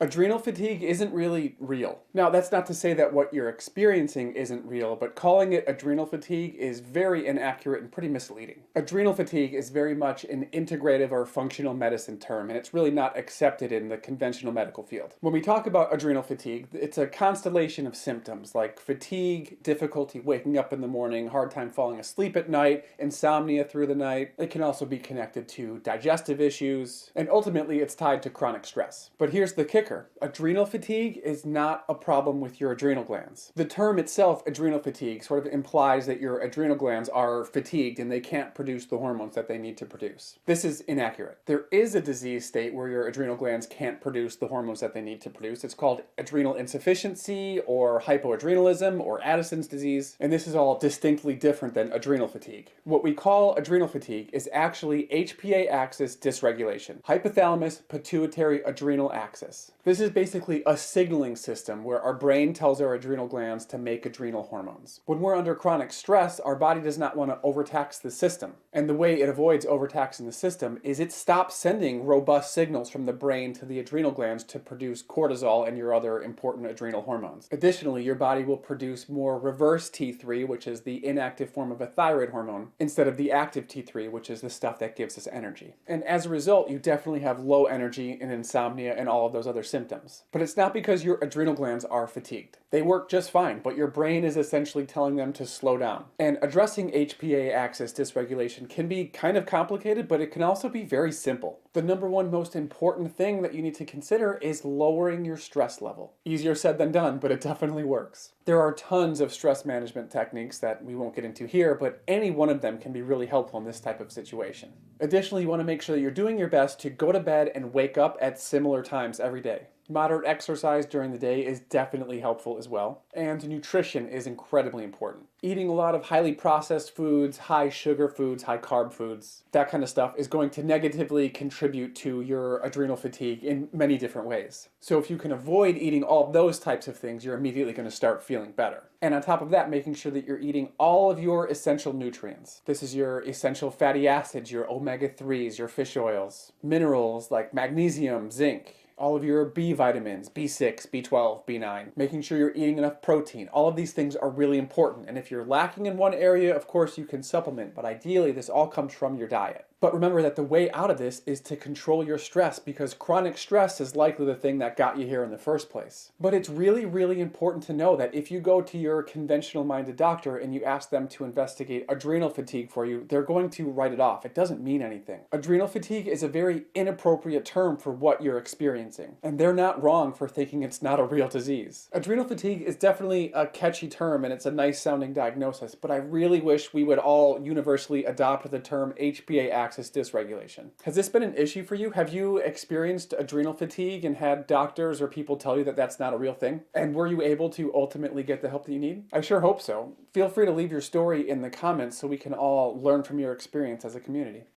Adrenal fatigue isn't really real. Now, that's not to say that what you're experiencing isn't real, but calling it adrenal fatigue is very inaccurate and pretty misleading. Adrenal fatigue is very much an integrative or functional medicine term, and it's really not accepted in the conventional medical field. When we talk about adrenal fatigue, it's a constellation of symptoms like fatigue, difficulty waking up in the morning, hard time falling asleep at night, insomnia through the night. It can also be connected to digestive issues, and ultimately it's tied to chronic stress. But here's the kicker. Adrenal fatigue is not a problem with your adrenal glands. The term itself, adrenal fatigue, sort of implies that your adrenal glands are fatigued and they can't produce the hormones that they need to produce. This is inaccurate. There is a disease state where your adrenal glands can't produce the hormones that they need to produce. It's called adrenal insufficiency or hypoadrenalism or Addison's disease, and this is all distinctly different than adrenal fatigue. What we call adrenal fatigue is actually HPA axis dysregulation, hypothalamus pituitary adrenal axis. This is basically a signaling system where our brain tells our adrenal glands to make adrenal hormones. When we're under chronic stress, our body does not want to overtax the system. And the way it avoids overtaxing the system is it stops sending robust signals from the brain to the adrenal glands to produce cortisol and your other important adrenal hormones. Additionally, your body will produce more reverse T3, which is the inactive form of a thyroid hormone, instead of the active T3, which is the stuff that gives us energy. And as a result, you definitely have low energy and insomnia and all of those other symptoms. But it's not because your adrenal glands are fatigued. They work just fine, but your brain is essentially telling them to slow down. And addressing HPA axis dysregulation can be kind of complicated, but it can also be very simple. The number one most important thing that you need to consider is lowering your stress level. Easier said than done, but it definitely works. There are tons of stress management techniques that we won't get into here, but any one of them can be really helpful in this type of situation. Additionally, you want to make sure that you're doing your best to go to bed and wake up at similar times every day. Moderate exercise during the day is definitely helpful as well. And nutrition is incredibly important. Eating a lot of highly processed foods, high sugar foods, high carb foods, that kind of stuff is going to negatively contribute to your adrenal fatigue in many different ways. So if you can avoid eating all of those types of things, you're immediately going to start feeling better. And on top of that, making sure that you're eating all of your essential nutrients. This is your essential fatty acids, your omega-3s, your fish oils, minerals like magnesium, zinc, all of your B vitamins, B6, B12, B9, making sure you're eating enough protein. All of these things are really important. And if you're lacking in one area, of course you can supplement, but ideally this all comes from your diet. But remember that the way out of this is to control your stress, because chronic stress is likely the thing that got you here in the first place. But it's really, really important to know that if you go to your conventional-minded doctor and you ask them to investigate adrenal fatigue for you, they're going to write it off. It doesn't mean anything. Adrenal fatigue is a very inappropriate term for what you're experiencing, and they're not wrong for thinking it's not a real disease. Adrenal fatigue is definitely a catchy term and it's a nice-sounding diagnosis, but I really wish we would all universally adopt the term HPA axis dysregulation. Has this been an issue for you? Have you experienced adrenal fatigue and had doctors or people tell you that that's not a real thing? And were you able to ultimately get the help that you need? I sure hope so. Feel free to leave your story in the comments so we can all learn from your experience as a community.